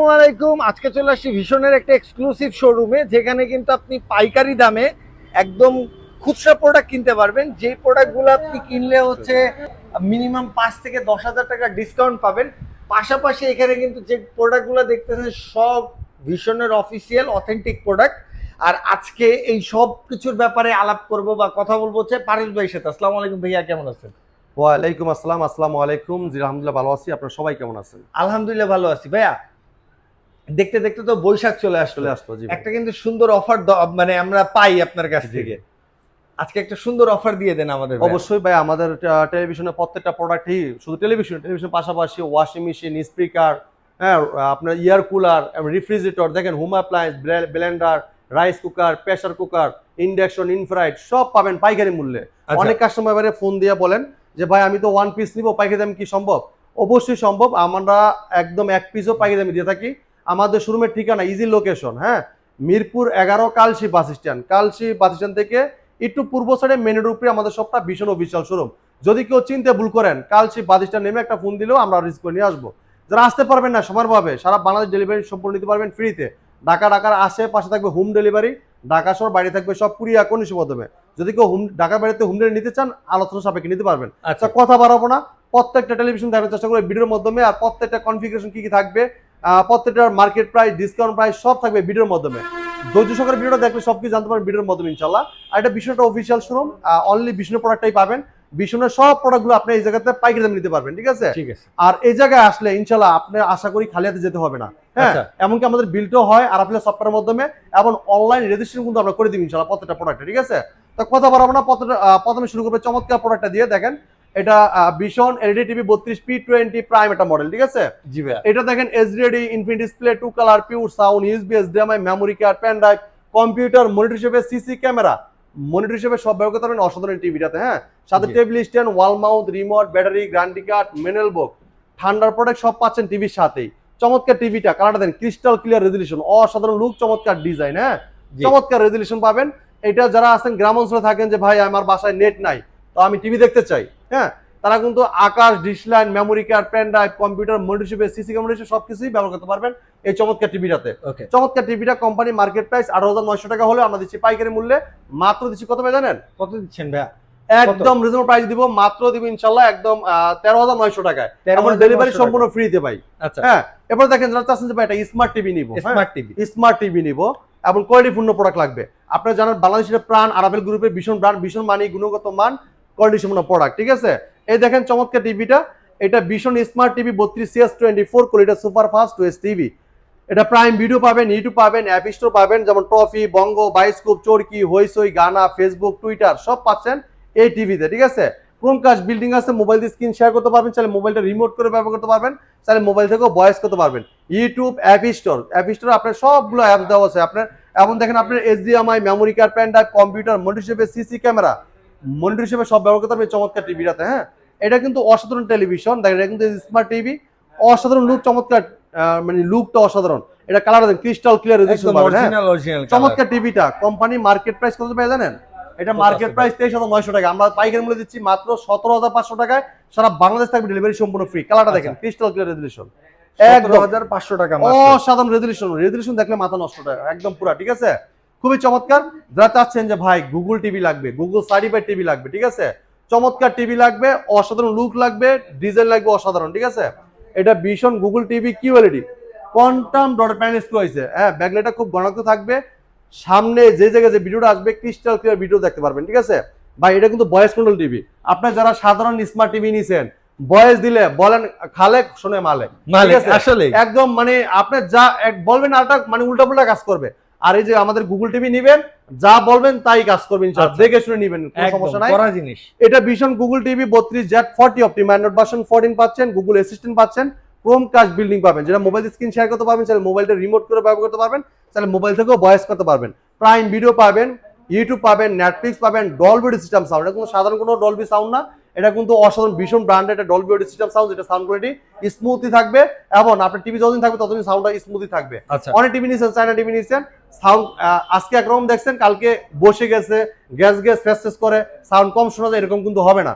আসসালামাইকুম। আজকে চলে আসছি ভীষণের একটা এক্সক্লুসিভ শোরুমে, যেখানে কিন্তু আপনি পাইকারি দামে একদম খুচরা প্রোডাক্ট কিনতে পারবেন। যে প্রোডাক্টগুলো আপনি কিনলে হচ্ছে মিনিমাম 5 থেকে 10 হাজার টাকা ডিসকাউন্ট পাবেন। পাশাপাশি এখানে কিন্তু যে প্রোডাক্টগুলো দেখতেছেন সব ভীষণের অফিসিয়াল অথেন্টিক প্রোডাক্ট। আর আজকে এই সব কিছুর ব্যাপারে আলাপ করব বা কথা বলবো হচ্ছে পারেশ ভাইয়ের সাথে। আসসালামু আলাইকুম ভাইয়া, কেমন আছেন? ওয়ালাইকুম আসসালাম। আসসালামু আলাইকুম। জি আলহামদুলিল্লাহ ভালো আছি। আপনারা সবাই কেমন আছেন? আলহামদুলিল্লাহ ভালো আছি ভাইয়া। দেখতে দেখতে তো বৈশাখ চলে আসলো। জি একটা কিন্তু সুন্দর অফার মানে আমরা পাই আপনার কাছ জি থেকে। আজকে একটা সুন্দর অফার দিয়ে দেন আমাদের ভাই। অবশ্যই ভাই, আমাদের টেলিভিশনের প্রত্যেকটা প্রোডাক্টই শুধু টেলিভিশনের পাশাপাশি ওয়াশিং মেশিন, স্পিকার, হ্যাঁ, আপনার ইয়ার কুলার, রেফ্রিজারেটর, দেখেন home appliance, Blender, rice cooker, pressure cooker, induction, infrared সব পাবেন পাইকারি মূল্যে। আচ্ছা। অনেক কাস্টমার এবারে ফোন দিয়ে বলেন যে ভাই আমি তো ওয়ান পিস নিব, পাইকারি দাম কি সম্ভব? অবশ্যই সম্ভব। আমরা একদম এক পিসও পাইকারি দামে দিয়ে থাকি। আমাদের শোরুমের ঠিকানা ইজি লোকেশন, হ্যাঁ, Mirpur 11 Kalshi bus stand. Kalshi bus stand থেকে একটু পূর্ব সাইডে মেন রোডের উপরে আমাদের সবটা ভীষণ অফিসিয়াল শোরুম। যদি কেউ চিনতে ভুল করেন, কালশি বাস স্ট্যান্ড নেমে একটা ফোন দিলেও আমরা রিস্ক করে নিয়ে আসবো। যারা আসতে পারবেন না সমানভাবে সারা বাংলাদেশ ডেলিভারি সম্পূর্ণ নিতে পারবেন ফ্রিতে। ঢাকার আশেপাশে থাকবে হোম ডেলিভারি, ঢাকা শহর বাইরে থাকবে সব কুরিয়ার কন্ডিশনের মাধ্যমে। যদি কেউ ঢাকার বাড়িতে হোম ডেলিভারি নিতে চান, আলোচনা সাপেক্ষে নিতে পারবেন। আচ্ছা। কথা বাড়াবো না, প্রত্যেকটা টেলিভিশন দেখার চেষ্টা করবে ভিডিওর মাধ্যমে। আর প্রত্যেকটা কনফিগারেশন কি কি থাকবে, প্রত্যেকটার মার্কেট প্রাইস, ডিসকাউন্ট প্রাইস সব থাকবে ভিডিওর মাধ্যমে। ধৈর্য সহকারে ভিডিওটা দেখলে সবকিছু জানতে পারবেন ভিডিওর মাধ্যমে ইনশাল্লাহ। আর এটা ভীষণটা অফিসিয়াল শোরুম, অনলি ভীষণের প্রোডাক্টটাই পাবেন। ভীষণের সব প্রোডাক্টগুলো আপনি এই জায়গাতে পাইকারি দামে নিতে পারবেন, ঠিক আছে? ঠিক আছে। আর এই জায়গায় আসলে ইনশাল্লাহ আপনি আশা করি খালি হাতে যেতে হবে না, হ্যাঁ। আচ্ছা। এমনকি আমাদের বিলটাও হয় আর আপনার সফটওয়্যারের মাধ্যমে, এবং অনলাইন রেজিস্ট্রেশন কিন্তু আমরা করে দিই ইনশাল্লাহ প্রত্যেকটা প্রোডাক্টে, ঠিক আছে? তো কথা বাড়াবো না, প্রথমে শুরু করবে চমৎকার প্রোডাক্টটা দিয়ে। দেখেন এটা ভীষণ এলইডি টিভি 32P20 প্রাইম একটা মডেল, ঠিক আছে? জি ভাইয়া। এটা দেখেন HD infinity display, 2 colour, pure sound, USB, HDMI, memory card, pen drive, computer, monitor হিসেবে সিসি ক্যামেরা, মনিটর হিসেবে সব ব্যবহার করতে পারবেন অসাধারণ টিভিটাতে, হ্যাঁ। সাথে table stand, wall mount, remote, battery, guarantee card, manual book, ঠান্ডার প্রোডাক্ট সব পাচ্ছেন টিভির সাথেই। চমৎকার টিভিটা, কালারটা দেন ক্রিস্টাল ক্লিয়ার রেজলিউশন, অসাধারণ লুক, চমৎকার ডিজাইন, হ্যাঁ, চমৎকার রেজলিউশন পাবেন। এটা যারা আছেন গ্রাম অঞ্চলে থাকেন যে ভাই আমার বাসায় নেট নাই, তো আমি টিভি দেখতে চাই, হ্যাঁ, তারা কিন্তু Akash, dish line, memory card, pen drive, computer, monitor হিসেবে সিসি ক্যামেরা সবকিছুই ব্যবহার করতে পারবেন এই চমৎকার টিভিটাতে। ওকে। চমৎকার টিভিটা কোম্পানি মার্কেট প্রাইস 18,900 টাকা হলে আমরা দিচ্ছি পাইকারি মূল্যে মাত্র দিচ্ছি কত ভাই জানেন? কত দিচ্ছেন ভাইয়া? একদম রিজনেবল প্রাইস দিব, মাত্র দিব ইনশাআল্লাহ একদম 13,900 টাকায়। এবং ডেলিভারি সম্পূর্ণ ফ্রিতে ভাই। আচ্ছা। হ্যাঁ, এরপর দেখেন যারা চাচ্ছেন যে ভাই এটা স্মার্ট টিভি নিব, স্মার্ট টিভি। স্মার্ট টিভি নিব এবং কোয়ালিটিপূর্ণ প্রোডাক্ট লাগবে। আপনারা জানেন বাংলাদেশের প্রাণ আরাবেল গ্রুপের ভীষণ ব্র্যান্ড, ভীষণ মানি, গুণগত মান, কোয়ালিটিপূর্ণ প্রোডাক্ট, ঠিক আছে? এই দেখেন চমৎকার টিভিটা, এটা ভীষণ smart TV 32CS24 quality super fast OS TV. এটা প্রাইম ভিডিও পাবেন, ইউটিউব পাবেন, অ্যাপ স্টোর পাবেন, যেমন ট্রফি, বঙ্গ, বাইস্কোপ, চরকি, হইসই, গানা, ফেসবুক, টুইটার সব পাচ্ছেন এই টিভিতে, ঠিক আছে? ক্রোমকাস্ট বিল্ডিং আছে, মোবাইল দিয়ে স্ক্রিন শেয়ার করতে পারবেন, চাইলে মোবাইলটা রিমোট করে ব্যবহার করতে পারবেন, চাইলে মোবাইল থেকেও ভয়েস করতে পারবেন। ইউটিউব, অ্যাপ স্টোর আপনার সবগুলো অ্যাপ দেওয়া আছে আপনার। এবং দেখেন আপনার HDMI, memory card, pen drive, computer, monitor হিসেবে সিসি ক্যামেরা, মনিটর হিসেবে সব ব্যবহার করতে পারবেন চমৎকার টিভিটাতে, হ্যাঁ। এটা কিন্তু অসাধারণ টেলিভিশন, দেখেন এটা কিন্তু স্মার্ট টিভি, অসাধারণ লুক, চমৎকার, মানে লুকটা অসাধারণ। এটা কালার দেন ক্রিস্টাল ক্লিয়ার রেজলিউশন পাবেন, হ্যাঁ, অরিজিনাল চমৎকার টিভিটা। কোম্পানি মার্কেট প্রাইস কত পাই জানেন? এটা মার্কেট প্রাইস 23,900 টাকা, আমরা পাইকারি মূল্যে দিচ্ছি মাত্র 17,500 টাকায়। সারা বাংলাদেশ থাকবে ডেলিভারি সম্পূর্ণ ফ্রি। কালারটা দেখেন ক্রিস্টাল ক্লিয়ার রেজলিউশন, একদম 17,500 টাকা। অসাধারণ রেজলিউশন দেখলে মাথা নষ্ট টাকা একদম পুরা, ঠিক আছে? খুবই চমৎকার। যারা চাচ্ছেন যে ভাই গুগল টিভি লাগবে, গুগল সার্টিফাইড টিভি লাগবে, ঠিক আছে, চমৎকার টিভি লাগবে, অসাধারণ লুক লাগবে, ডিজাইন লাগবে অসাধারণ, ঠিক আছে? এটা ভীষণ Google TV QLED quantum dot panel screw হয়েছে, হ্যাঁ, ব্যাকলাইটটা খুব ঘনত্ব থাকবে, সামনে যে জায়গায় যে ভিডিওটা আসবে ক্রিস্টাল ক্লিয়ার ভিডিও দেখতে পারবেন, ঠিক আছে ভাই? এটা কিন্তু ভয়েস কন্ট্রোল টিভি। আপনার যারা সাধারণ স্মার্ট টিভি নিছেন, ভয়েস দিলে বলেন খালে শুনে মালে, ঠিক আছে? আসলে একদম মানে আপনি যা বলবেন আরটা মানে উল্টাপাল্টা কাজ করবে। আর এই যে আমাদের গুগল টিভি নিবেন, যা বলবেন তাই কাজ করবেন ইনশাআল্লাহ, দেখে শুনে নিবেন, কোনো সমস্যা নাই। করা জিনিস। এটা ভীষণ Google TV 32Z40 optimise Android version 14 পাচ্ছেন, গুগল অ্যাসিস্ট্যান্ট পাচ্ছেন, ক্রোমকাস্ট বিল্ডিং পাবেন, যেটা মোবাইল স্ক্রিন শেয়ার করতে পারবেন, চাইলে মোবাইলটা রিমোট করে ব্যবহার করতে পারবেন, চাইলে মোবাইল থেকেও ভয়েস করতে পারবেন। প্রাইম ভিডিও পাবেন, ইউটিউব পাবেন, নেটফ্লিক্স পাবেন, ডলবি সিস্টেম সাউন্ড। এটা কোনো সাধারণ কোনো ডলবি সাউন্ড না, এটা কিন্তু অসাধারণ ভীষণ ব্র্যান্ডেড একটা ডলবি সিস্টেম সাউন্ড, যেটা সাউন্ড কোয়ালিটি স্মুথই থাকবে এবং আপনার টিভি যতদিন থাকবে ততদিন সাউন্ডটা স্মুথই থাকবে। অনেক টিভি নিয়েছেন, চায়না টিভি নিয়েছেন, সাউন্ড আজকে একরকম দেখছেন, কালকে বসে গেছে, গ্যাস ফেস করে সাউন্ড কম শোনা যায়, এরকম কিন্তু হবে না।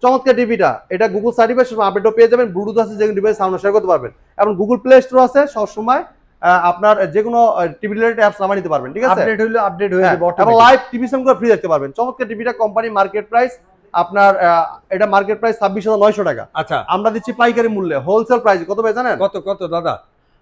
চমৎকার টিভিটা, এটা গুগল সার্টিফাইড আপডেটও পেয়ে যাবেন, ব্লুটুথ আছে, যে ডিভাইস সাউন্ড শেয়ার করতে পারবেন। এবং গুগল প্লে স্টোর আছে, সবসময় আপনার যে কোনো টিভি রিলেটেড অ্যাপস নামিয়ে নিতে পারবেন, ঠিক আছে? আপডেট হইলো আপডেট হয়ে যাবে এবং automatic। Live TV channel free দেখতে পারবেন। চমৎকার টিভিটা কোম্পানি মার্কেট প্রাইস আপনার এটা মার্কেট প্রাইস 26,900 টাকা। আচ্ছা, আমরা দিচ্ছি পাইকারি মূল্যে, হোলসেল প্রাইস কত ভাই জানেন? কত কত দাদা?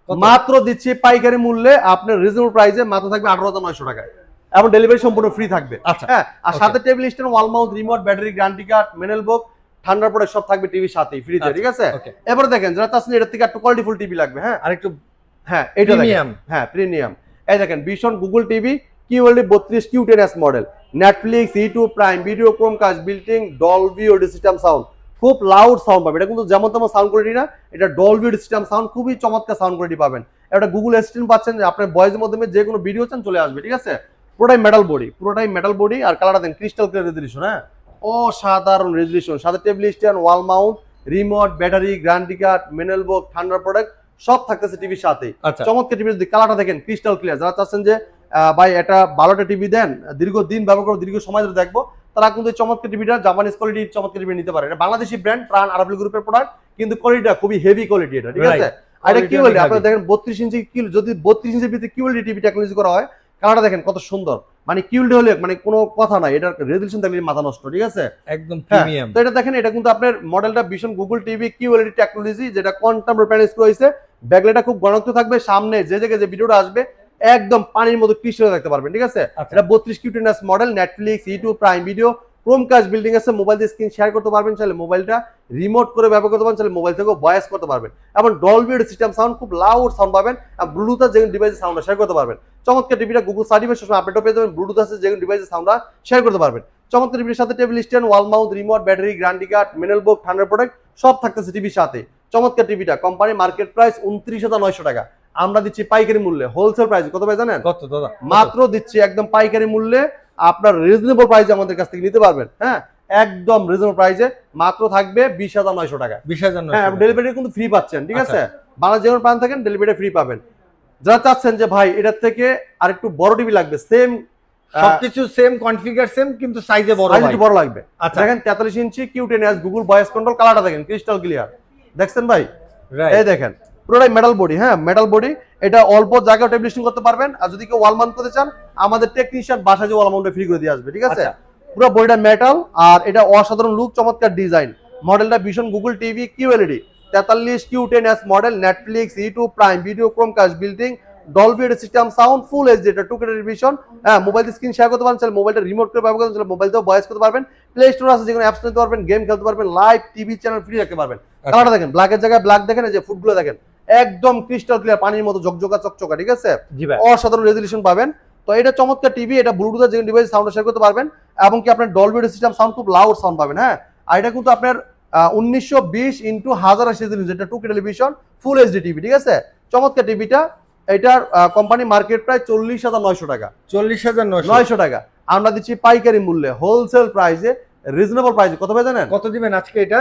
কত? মাত্র দিচ্ছি পাইকারি মূল্যে আপনার রিজনেবল প্রাইসে, মাত্র থাকবে 18,900 টাকায় এবং ডেলিভারি সম্পূর্ণ ফ্রি থাকবে। আচ্ছা, হ্যাঁ, আর okay। সাথে table stand, wall mount, remote, battery, guarantee card, manual book, ঠান্ডার প্রোডাক্ট সব থাকবে টিভির সাথেই ফ্রিতে, আচ্ছা, ঠিক আছে? okay। এবারে দেখেন যারা চাচ্ছেন এটার থেকে একটু কোয়ালিটিফুল টিভি লাগবে, হ্যাঁ আরেকটু হ্যাঁ এটা প্রিমিয়াম। হ্যাঁ প্রিমিয়াম, এই দেখেন ভীষণ Google TV QLED 32 Q10s model, Netflix, YouTube, prime video, Chromecast, বিল্টিং, Dolby audio system sound, খুব লাউড সাউন্ড পাবেন। এটা কিন্তু যেমন তেমন সাউন্ড কোয়ালিটি না, এটা ডলবি অডিও সিস্টেম সাউন্ড, খুবই চমৎকার সাউন্ড কোয়ালিটি পাবেন। এটা গুগল অ্যাসিস্ট্যান্ট পাচ্ছেন, আপনার ভয়েসের মাধ্যমে যে কোনো ভিডিও চান চলে আসবে, ঠিক আছে? পুরোটাই মেটাল বডি আর কালারটা দেন ক্রিস্টাল ক্লিয়ার রেজলিউশন, হ্যাঁ অসাধারণ রেজলিউশন, সাথে table stand, wall mount, remote, battery, guarantee card, manual box, ঠান্ডার প্রোডাক্ট সব থাকতেছে টিভির সাথে। আচ্ছা, চমৎকার টিভি, যদি কালারটা দেখেন ক্রিস্টাল ক্লিয়ার, যারা চাচ্ছেন যে ভাই এটা ভালোটা টিভি দেন, দীর্ঘদিন ব্যবহার করবো, দীর্ঘ সময় ধরে দেখবো, তারা কিন্তু এই চমৎকার টিভিটা জাপানিজ কোয়ালিটির চমৎকার টিভি নিতে পারে। এটা বাংলাদেশি ব্র্যান্ড প্রাণ আরাবিল গ্রুপের প্রোডাক্ট, কিন্তু কোয়ালিটিটা খুবই হেভি কোয়ালিটি এটা, ঠিক আছে? আর এটা কি বলে আপনারা দেখেন 32 ইঞ্চি যদি 32 ইঞ্চির ভিতরে কিউএলডি টিভি টেকনোলজি করা হয়, কালারটা দেখেন কত সুন্দর, মানে কিউএলডি হলে মানে কোনো কথা নাই, এটার রেজলিউশন দেখলে মাথা নষ্ট, ঠিক আছে? একদম প্রিমিয়াম। তো এটা দেখেন, এটা কিন্তু আপনার মডেলটা ভীষণ গুগল টিভি কিউএলডি টেকনোলজি, যেটা কোয়ান্টাম প্যানেল রয়েছে। ব্যাকলাইটটা খুব ঘনত্ব থাকবে, সামনে যে জায়গায় যে ভিডিওটা আসবে একদম পানির মতো ক্রিস্টাল দেখতে পারবেন, ঠিক আছে? এটা 32 Q10s model, Netflix, YouTube, prime video, Chromecast, building আছে, মোবাইল দিয়ে স্ক্রিন শেয়ার করতে পারবেন, চাইলে মোবাইলটা রিমোট করে ব্যবহার করতে পারবেন, চাইলে মোবাইল থেকেও ভয়েস করতে পারবেন, এবং ডলবি অডিও সিস্টেম সাউন্ড, খুব লাউড সাউন্ড পাবেন, আর ব্লুটুথ যে ডিভাইসে সাউন্ড শেয়ার করতে পারবেন। চমৎকার টিভিটা গুগল সার্টিফাইড, সবসময় আপডেটও পেয়ে যাবেন, ব্লুটুথ আছে যে ডিভাইসে সাউন্ড শেয়ার করতে পারবেন। চমৎকার টিভির সাথে table stand, wall mount, remote, battery, guarantee card, manual book, ঠান্ডার প্রোডাক্ট সব থাকতেছে টিভির সাথে। চমৎকার টিভিটা কোম্পানি মার্কেট প্রাইস 29,900 টাকা, আমরা দিচ্ছি পাইকারি মূল্যে, হোলসেল প্রাইস কত ভাই জানেন? কত দাদা? মাত্র দিচ্ছি একদম পাইকারি মূল্যে, আপনার রিজনেবল প্রাইসে আমাদের কাছ থেকে নিতে পারবেন। হ্যাঁ, একদম রিজনেবল প্রাইসে মাত্র থাকবে 20,900 টাকা। 20,000। হ্যাঁ, ডেলিভারি কিন্তু ফ্রি পাচ্ছেন, ঠিক আছে? বাংলা যেমন পান থাকেন ডেলিভারি ফ্রি পাবেন। যারা চাচ্ছেন যে ভাই এটার থেকে আর একটু বড় টিভি লাগবে, সেম সবকিছু সেম কনফিগার সেম, কিন্তু সাইজে বড়, সাইজ বড় লাগবে, আচ্ছা দেখেন 43 ইঞ্চি Q10s গুগল ভয়েস কন্ট্রোল, কালারটা দেখেন ক্রিস্টাল ক্লিয়ার, দেখছেন ভাই? এই দেখেন পুরোটাই মেটাল বডি, হ্যাঁ মেটাল বডি, এটা অল্প জায়গায় টেবলিশন করতে পারবেন, আর যদি কেউ ওয়াল মাউন্ট করতে চান আমাদের টেকনিশিয়ান বাসায় যে ওয়াল মাউন্টে ফ্রি করে দিয়ে আসবে, ঠিক আছে? পুরো বডিটা মেটাল, আর এটা অসাধারণ লুক, চমৎকার ডিজাইন। মডেলটা ভীষণ Google TV QLED 43 Q10s model, Netflix, YouTube, prime video, Chromecast, building, Dolby audio system sound, full HD, এটা 2K টেলিভিশন। হ্যাঁ, মোবাইল স্ক্রিন শেয়ার করতে পারেন, চাইলে মোবাইলটা রিমোট করে ব্যবহার করতে চাইলে মোবাইলতেও ভয়েস করতে পারবেন, প্লে স্টোর আছে যেখানে অ্যাপস নিতে পারবেন, গেম খেলতে পারবেন, লাইভ টিভি চ্যানেল ফ্রি রাখতে পারবেন। কালারটা দেখেন, ব্ল্যাকের জায়গায় ব্ল্যাক দেখেন, এই যে ফুটগুলো দেখেন একদম ক্রিস্টাল ক্লিয়ার, পানির মতো ঝকঝকা চকচকা, ঠিক আছে? জি ভাই, অসাধারণ রেজলিউশন পাবেন। তো এটা চমৎকার টিভি, এটা ব্লুটুথের যে ডিভাইস সাউন্ড শেয়ার করতে পারবেন, এবং কি আপনার ডলবি অডিও সিস্টেম সাউন্ড, খুব লাউড সাউন্ড পাবেন। হ্যাঁ, আর এটা কিন্তু আপনার 1920x1080 রেজলিউশন, যেটা 2K television, full HD TV, ঠিক আছে? চমৎকার টিভিটা, এটার কোম্পানি মার্কেট প্রায় 40,900 টাকা। 40,900 টাকা আমরা দিচ্ছি পাইকারি মূল্যে, হোলসেল প্রাইসে, রিজনেবল প্রাইসে। কত ভাই জানেন? কত দিবেন আজকে এটা?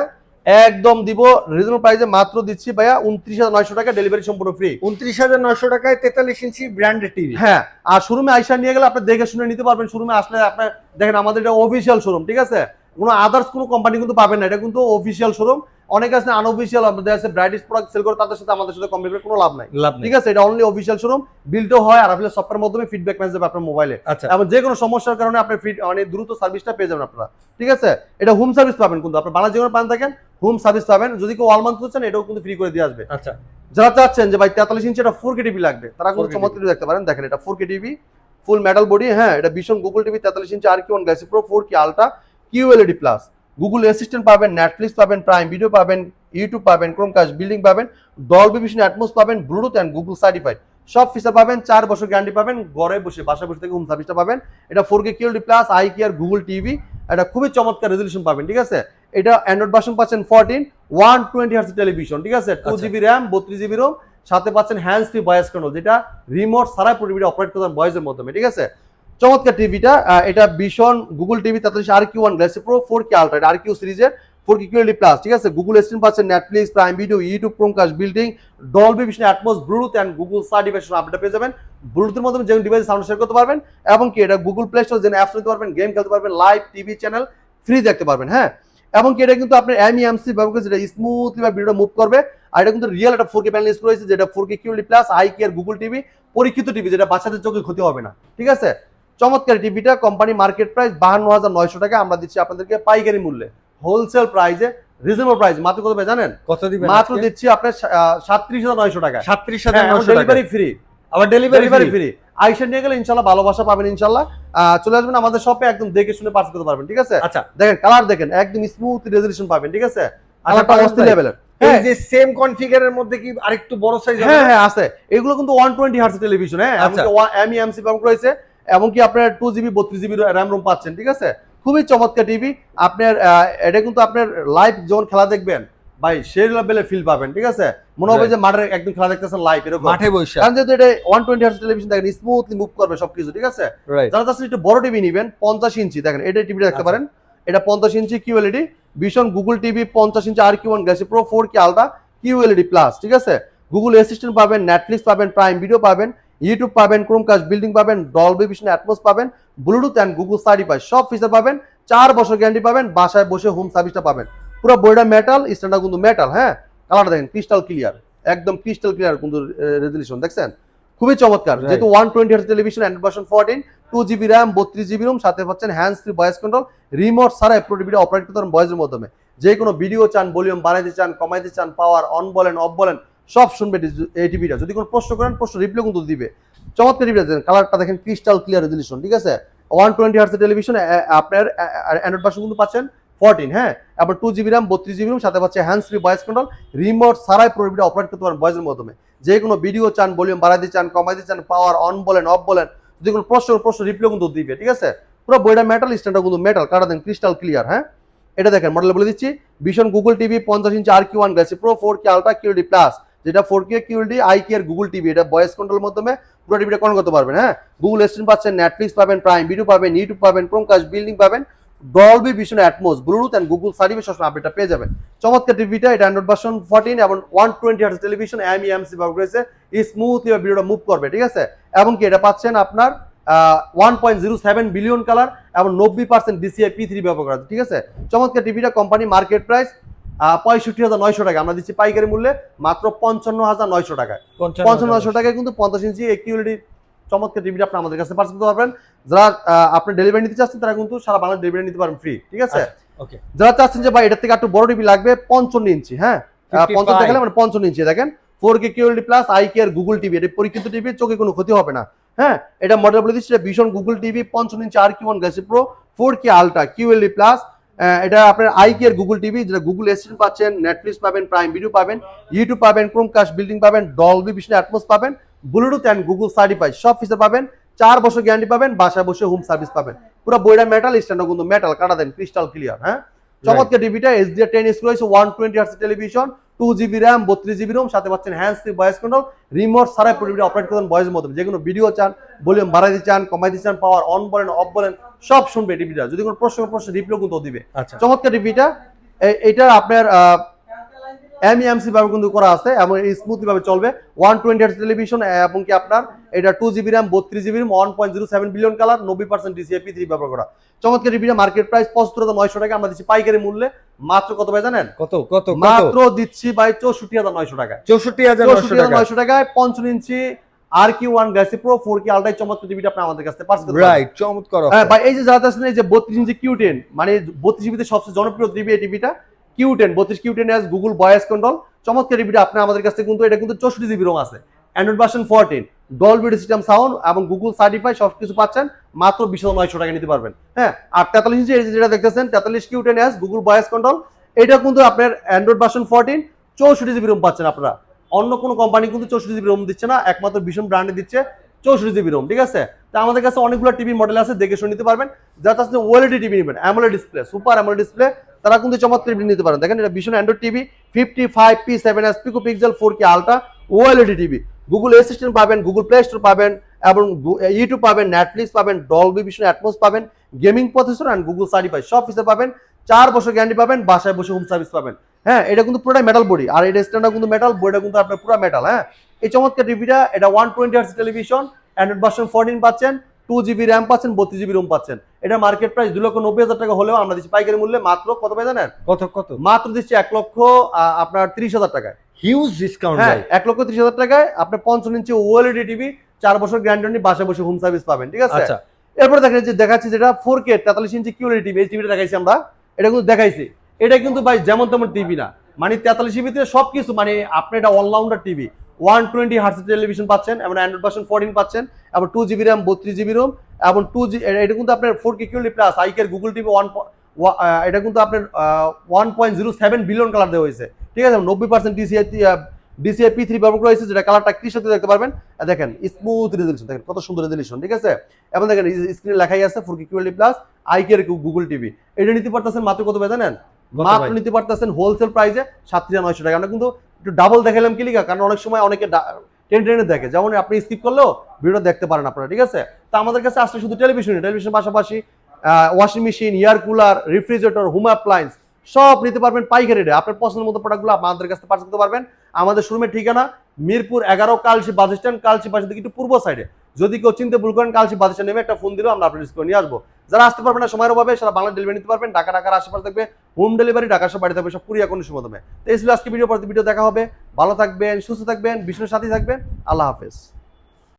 একদম দিব রিজনেবল প্রাইসে, মাত্র দিচ্ছি ভাইয়া 29,900 টাকা, ডেলিভারি সম্পূর্ণ ফ্রি। 29,900 টাকায় 43 ইঞ্চি ব্র্যান্ডেড টিভি। হ্যাঁ, আর শোরুমে আইসা নিয়ে গেলে আপনি দেখে শুনে নিতে পারবেন। শোরুমে আসলে আপনার দেখেন, আমাদের এটা অফিসিয়াল শোরুম, ঠিক আছে? কোনো আদার্স কোনো কোম্পানি কিন্তু পাবেন না, এটা কিন্তু অফিসিয়াল শোরুম। অনেকে আছে আনঅফিসিয়াল, আমাদের আছে ব্রাইটিশ প্রোডাক্ট সেল করে, তাদের সাথে আমাদের সাথে কম্পিট করে কোনো লাভ নাই, ঠিক আছে? এটা অনলি অফিসিয়াল শোরুম, বিলটাও হয় আর আপনার সফটওয়্যার মাধ্যমে ফিডব্যাক মেসেজ যাবে আপনার মোবাইলে, আচ্ছা, এবং যে কোনো সমস্যার কারণে আপনি অনেক দ্রুত সার্ভিসটা পেয়ে যাবেন আপনারা, ঠিক আছে? এটা হোম সার্ভিস পাবেন, কিন্তু আপনার বাংলা যেখানে পান থাকেন হোম সার্ভিস পাবেন। যদি কেউ ওয়াল মাউন্ট করতে চান এটাও কিন্তু ফ্রি করে দিয়ে আসবে। আচ্ছা, যারা চাচ্ছেন যে ভাই 43 ইঞ্চি এটা 4K টিভি লাগবে, তারা কিন্তু 4K চমৎকার দেখতে পারেন। দেখেন এটা 4K টিভি, ফুল মেটাল বডি। হ্যাঁ, এটা ভীষণ গুগল টিভি 43 ইঞ্চি RQ1 galaxy pro 4K ultra QLED plus, Google Assistant পাবেন, নেটফ্লিক্স পাবেন, প্রাইম ভিডিও পাবেন, ইউটিউব পাবেন, ক্রোমকাস্ট, বিল্ডিং পাবেন, ডলবি ভিশন অ্যাটমস পাবেন, ব্লুটুথ এন্ড গুগল সার্টিফাইড সব ফিচার পাবেন, 4 বছর গ্যারান্টি পাবেন, ঘরে বসে বাসায় বসে থেকে হোম সার্ভিসটা পাবেন। এটা 4K QLED plus, I care Google TV, এটা খুবই চমৎকার রেজলিউশন পাবেন, ঠিক আছে? এটা অ্যান্ড্রয়েড ভার্সন পাচ্ছেন 14, 120 হার্জ টেলিভিশন, ঠিক আছে? 2GB র্যাম, 32GB রোম, সাথে পাচ্ছেন হ্যান্ডস ফ্রি ভয়েস কন্ট্রোল, যেটা রিমোট ছাড়াই পুরো টিভিটা অপারেট করতে ভয়েসের মাধ্যমে, ঠিক আছে? চমৎকার টিভিটা, এটা ভীষণ Google TV 43 RQ1 galaxy pro 4K ultra, এটা RQ সিরিজের 4K কিউএলইডি প্লাস, ঠিক আছে? গুগল অ্যাসিস্ট্যান্ট পাচ্ছেন, Netflix, prime video, YouTube, Chromecast, building, Dolby vision Atmos, Bluetooth and Google certified update পেয়ে যাবেন। ব্লুটুথের মাধ্যমে যে ডিভাইসে সাউন্ড শেয়ার করতে পারবেন, এবং কি এটা গুগল প্লে স্টোর যে অ্যাপস নিতে পারবেন, গেম খেলতে পারবেন, লাইভ টিভি চ্যানেল ফ্রি দেখতে পারবেন। হ্যাঁ, এবং কি এটা কিন্তু আপনার এমইএমসি ব্যবহার করে যেটা স্মুথলি বা ভিডিওটা মুভ করবে, আর এটা কিন্তু রিয়েল একটা 4K প্যানেল ইউজ করেছে, যেটা 4K QLED plus I care Google TV, Parikshit TV, যেটা বাচ্চাদের চোখে ক্ষতি হবে না। ঠিক আছে, চমৎকার টিভিটা কোম্পানি মার্কেট প্রাইস 52,900 টাকা, আমরা দিচ্ছি আপনাদেরকে পাইকারি মূল্যে, হোলসেল প্রাইসে, রিজনেবল প্রাইস, মাত্র কত ভাই জানেন? কত দিবেন? মাত্র দিচ্ছি আপনার 37,900 টাকা। 37,900 টাকা, ডেলিভারি ফ্রি, আবার ডেলিভারি ফ্রি। আইসা নিয়ে গেলে ইনশাল্লাহ ভালোবাসা পাবেন ইনশাল্লাহ। চলে আসবেন আমাদের শপে, একদম দেখে শুনে পারচেজ করতে পারবেন। ঠিক আছে, আচ্ছা, দেখেন কালার দেখেন, একদম স্মুথ রেজোলিউশন পাবেন। ঠিক আছে, কালারটা অস্থির লেভেলের। এই যে সেম কনফিগারের মধ্যে কি আরেকটু বড় সাইজ হবে? হ্যাঁ আছে, এগুলো কিন্তু 120 হার্টজ টেলিভিশন। হ্যাঁ, এমসি পাম্প রয়েছে, এমনকি আপনার 2GB 32GB র্যাম রোম পাচ্ছেন। ঠিক আছে, খুবই চমৎকার টিভি। আপনার এটা কিন্তু আপনার লাইভ যখন খেলা দেখবেন ভাই, সেই লেভেলে ফিল পাবেন। ঠিক আছে, মনে হবে যে মাঠের একদম খেলা দেখতেছেন লাইভ, এরকম মাঠে বসে। কারণ যেহেতু এটা 120 হার্টজ টেলিভিশন, দেখেন স্মুথলি মুভ করবে সবকিছু। ঠিক আছে, যারা চাচ্ছেন একটু বড় টিভি নেবেন 50 ইঞ্চি, দেখেন এটা টিভিটা দেখতে পারেন, এটা 50 ইঞ্চি QLED vision Google TV, 50 inch RQ1 galaxy pro 4K ultra QLED plus. ঠিক আছে, গুগল অ্যাসিস্ট্যান্ট পাবেন, নেটফ্লিক্স পাবেন, প্রাইম ভিডিও পাবেন, ইউটিউব পাবেন, ক্রোমকাস্ট বিল্ডিং পাবেন, ডলবি ভিশন অ্যাটমস পাবেন, ব্লুটুথ এন্ড গুগল সার্টিফাই সব ফিচার পাবেন, 4 বছর গ্যারান্টি পাবেন, বাসায় বসে হোম সার্ভিসটা পাবেন। পুরো বইটা মেটাল, স্ট্যান্ডটা কিন্তু মেটাল। হ্যাঁ, কালারটা দেখেন ক্রিস্টাল ক্লিয়ার, একদম ক্রিস্টাল ক্লিয়ার কিন্তু রেজোলিউশন দেখছেন, খুবই চমৎকার। যেহেতু 120 hertz television, Android version 14, 2GB RAM, 32GB ROM, সাথে পাচ্ছেন hands free voice control, remote ছাড়াই পুরো টিভিটা অপারেট করতে পারেন ভয়েসের মাধ্যমে। যে কোনো ভিডিও চান, ভলিউম বাড়াইতে চান, কমাইতে চান, পাওয়ার অন বলেন অফ বলেন সব শুনবে এই টিভিটা। যদি কোনো প্রশ্ন করেন, প্রশ্ন রিপ্লাই কিন্তু দিবে। চমৎকার টিভিটা দেখেন, কালারটা দেখেন ক্রিস্টাল ক্লিয়ার রেজোলিউশন। ঠিক আছে, 120 হার্টজ টেলিভিশন, আপনার অ্যান্ড্রয়েড ভার্সন কিন্তু পাচ্ছেন 14। হ্যাঁ, আবার 2GB র্যাম, 32GB রোম, সাথে পাচ্ছে hands free voice control, remote ছাড়াই পুরো টিভিটা অপারেট করতে পারেন ভয়েসের মাধ্যমে। যে কোনো ভিডিও চান, ভলিউম বাড়াইতে চান, কমাইতে চান, পাওয়ার অন বলেন অফ বলেন, যদি কোনো প্রশ্ন রিপ্লাই কিন্তু দিবে। ঠিক আছে, পুরো বইটা মেটাল, স্ট্যান্ডটা কিন্তু মেটাল, কাটা দেন ক্রিস্টাল ক্লিয়ার। হ্যাঁ, এটা দেখেন মডেল বলে দিচ্ছি, vision Google TV 50 inch RQ1 galaxy pro 4K ultra QLED plus, যেটা 4K QLED eye care Google TV, এটা ভয়েস কন্ট্রোলের মাধ্যমে পুরো টিভিটা কন্ট্রোল করতে পারবেন। হ্যাঁ, গুগল অ্যাসিস্ট্যান্ট পাচ্ছেন, নেটফ্লিক্স পাবেন, প্রাইম ভিডিও পাবেন, ইউটিউব পাবেন, ক্রোমকাস্ট বিল্ডিং পাবেন, Dolby vision Atmos, Bluetooth and Google certify সবসময় আপডেটটা পেয়ে যাবেন। চমৎকার টিভিটা, এটা অ্যান্ড্রয়েড ভার্সন 14 এবং 120 হার্টজ টেলিভিশন, এমসি ব্যবহার করেছে, স্মুথলি ভিডিওটা মুভ করবে। ঠিক আছে, এবং কি এটা পাচ্ছেন আপনার 1.07 বিলিয়ন কালার এবং 90% DCI P3 ব্যবহার করা। ঠিক আছে, চমৎকার টিভিটা কোম্পানি মার্কেট প্রাইস 65,900 টাকা, আমরা দিচ্ছি পাইকারি মূল্যে মাত্র 55,900 টাকায়। 55,900 টাকায় কিন্তু 50 ইঞ্চি QLED চমৎকার টিভিটা আপনি আমাদের কাছে পারচেজ করতে পারবেন। যারা আপনি ডেলিভারি নিতে চাচ্ছেন, তারা কিন্তু সারা বাংলাদেশ ডেলিভারি নিতে পারবেন ফ্রি। ঠিক আছে, ওকে। যারা চাচ্ছেন যে ভাই এটার থেকে একটু বড় টিভি লাগবে, 55 ইঞ্চি, হ্যাঁ 50 দেখালে মানে 55 ইঞ্চি, দেখেন 4K QLED plus I care Google TV, এটা পরীক্ষিত টিভি, চোখে কোনো ক্ষতি হবে না। হ্যাঁ, এটা মডেল বলে দিচ্ছি, ভিশন গুগল টিভি 55 ইঞ্চি RQ1 galaxy pro 4K ultra QLED plus, এটা আপনার আই কেয়ার গুগল টিভি, যেটা গুগল অ্যাসিস্ট্যান্ট পাচ্ছেন, নেটফ্লিক্স পাবেন, প্রাইম ভিডিও পাবেন, ইউটিউব পাবেন, ক্রোমকাস্ট বিল্ডিং পাবেন, ডলবি ভিশন অ্যাটমস পাবেন, ব্লুটুথ এন্ড গুগল সার্টিফাই সব ফিচার পাবেন, 4 বছর গ্যারান্টি পাবেন, বাসায় বসে হোম সার্ভিস পাবেন। পুরো বইটা মেটাল, স্ট্যান্ডও কিন্তু মেটাল, কাটা দেন ক্রিস্টাল ক্লিয়ার। হ্যাঁ, চমৎকার টিভিটা HDR10 ইউজ করেছে, 120 hertz television, 2GB RAM, 32GB ROM, সাথে পাচ্ছেন hands free voice control, remote ছাড়াই পুরো টিভিটা অপারেট করতে ভয়েসের মাধ্যমে। যে কোনো ভিডিও চান, ভলিউম বাড়াইতে চান, কমাইতে চান, পাওয়ার অন বলেন অফ বলেন সব শুনবে টিভিটা। যদি কোনো প্রশ্ন রিপ্লাই কিন্তু দিবে। চমৎকার টিভিটা, এটা আপনার এমসি ভাবে কিন্তু করা আছে এবং স্মুথলি ভাবে চলবে, 120 হার্টজ টেলিভিশন, এবং কি আপনার এটা 2GB RAM, 32GB ROM, 1.07 billion colour, 90% DCI P3 ব্যবহার করা। চমৎকার টিভিটা মার্কেট প্রাইস 75,900 টাকা, আমরা দিচ্ছি পাইকারি মূল্যে মাত্র কত ভাই জানেন? কত মাত্র দিচ্ছি ভাই 64,900 টাকা। 64,900 টাকায় 55 ইঞ্চি RQ1 galaxy pro 4K ultra চমৎকার টিভিটা আপনি আমাদের কাছে পারচেজ করতে পারেন। রাইট, চমৎকার। হ্যাঁ ভাই, এই যে যারা আছেন, এই যে 32 ইঞ্চি Q10, মানে 32GB তে সবচেয়ে জনপ্রিয় টিভি এই টিভিটা, Q10 32 Q10 S Google voice control, চমৎকার টিভিটা আপনি আমাদের কাছে কিন্তু, এটা কিন্তু 64GB রোম আছে, Android version 14, Dolby system sound এবং গুগল সার্টিফাই সবকিছু পাচ্ছেন মাত্র 20,900 টাকা নিতে পারবেন। হ্যাঁ, আর 43 ইঞ্চি যেটা দেখতেছেন 43 Q10 S Google voice control, এটা কিন্তু আপনার অ্যান্ড্রয়েড ভার্সন 14, 64GB রোম পাচ্ছেন আপনারা। অন্য কোনো কোম্পানি কিন্তু 64GB রোম দিচ্ছে না, একমাত্র ভীষণ ব্র্যান্ডে দিচ্ছে 64GB রোম। ঠিক আছে, তো আমাদের কাছে অনেকগুলো টিভি মডেল আছে, দেখে শুনে নিতে পারবেন। যারা চাচ্ছেন ওএলইডি টিভি নেবেন, AMOLED display, super AMOLED display, তারা কিন্তু চমৎকার টিভি নিতে পারেন। দেখেন, এটা ভীষণ Android TV 55P7S pico pixel 4K ultra OLED TV, Google Assistant পাবেন, গুগল প্লে স্টোর পাবেন এবং ইউটিউব পাবেন, নেটফ্লিক্স পাবেন, ডলবি ভিশন অ্যাটমস পাবেন, gaming processor and Google certify সব ফিচার পাবেন, 4 বছর গ্যারান্টি পাবেন, বাসায় বসে হোম সার্ভিস পাবেন। হ্যাঁ, এটা কিন্তু পুরোটাই মেটাল বডি, আর এটা স্ট্যান্ডটা কিন্তু মেটাল, বডিটা কিন্তু আপনার পুরো মেটাল। হ্যাঁ, এই চমৎকার টিভিটা, এটা 120 হার্টজ টেলিভিশন, অ্যান্ড্রয়েড ভার্সন 14 পাচ্ছেন, 2 GB র্যাম পাচ্ছেন, 32 GB রোম পাচ্ছেন। এটা মার্কেট প্রাইস 2,90,000 টাকা হলেও আমরা দিচ্ছি পাইকারি মূল্যে মাত্র কত পাই জানেন? কত মাত্র দিচ্ছি 1,30,000 টাকায়। হিউজ ডিসকাউন্ট হ্যাঁ, ভাই। 1,30,000 টাকায় আপনি 55 ইঞ্চি OLED টিভি 4 বছর গ্যারান্টি বাসায় বসে হোম সার্ভিস পাবেন, ঠিক আছে? আচ্ছা এরপর দেখাচ্ছি যেটা 4K 43 ইঞ্চি QLED টিভি, এই টিভিটা দেখাইছি আমরা, এটা কিন্তু দেখাইছি। এটা কিন্তু ভাই যেমন তেমন টিভি না, মানে 43 জিবিতে সবকিছু, মানে আপনি এটা অলরাউন্ডার টিভি। 120 হার্টজ টেলিভিশন পাচ্ছেন এবং অ্যান্ড্রয়েড ভার্সন 14 পাচ্ছেন এবং 2 GB র্যাম 32 GB রোম এবং এটা কিন্তু আপনার 4K QLED প্লাস আইকের গুগল টিভি এটা কিন্তু আপনার 1.07 বিলিয়ন কালার দেওয়া হয়েছে, ঠিক আছে? 90% DCI P3 ব্যবহার করা হয়েছে, যেটা কালারটা কৃষক দেখতে পারবেন। দেখেন স্মুথ রেজলিউশন, দেখেন কত সুন্দর রেজলিউশন, ঠিক আছে? এবং দেখেন স্ক্রিনে লেখাই আছে 4K QLED প্লাস আইকের গুগল টিভি। এটা নিতে পারতেছেন মাত্র কত ভাই জানেন? মাত্র নিতে পারতেছেন হোলসেল প্রাইসে 7,900 টাকা। আমরা কিন্তু একটু ডাবল দেখালাম কি লিখা, কারণ অনেক সময় অনেকে টেনে দেখে, যেমন আপনি স্কিপ করলেও ভিডিও দেখতে পারেন আপনারা, ঠিক আছে? তো আমাদের কাছে আসলে শুধু টেলিভিশনের পাশাপাশি washing machine, air cooler, refrigerator, home appliance সব নিতে পারবেন পাইকারি রেটে। আপনার পছন্দের মতো প্রোডাক্টগুলো আমাদের কাছে পারচেজ করতে পারবেন। আমাদের শোরুমের ঠিকানা মিরপুর 11 কালসি বাস স্ট্যান্ড, কালসি বাস থেকে একটু পূর্ব সাইডে। যদি কেউ চিনতে ভুল করেন, কালসি বাস স্ট্যান্ড নেমে একটা ফোন দিলেও আমরা আপনার করে নিয়ে আসবো। যারা আসতে পারবেন না সময়ের অভাবে, সারা বাংলা ডেলিভারি নিতে পারবেন। ঢাকার আশেপাশে থাকবে হোম ডেলিভারি, ঢাকার সব বাড়ি থাকবে সব কুরিয়ার কন্ডিশনের মাধ্যমে। তো এই ছিল আজকে ভিডিও, পরবর্তী ভিডিও দেখা হবে। ভালো থাকবেন, সুস্থ থাকবেন, বিষ্ণুর সাথে থাকবেন। আল্লাহ হাফেজ।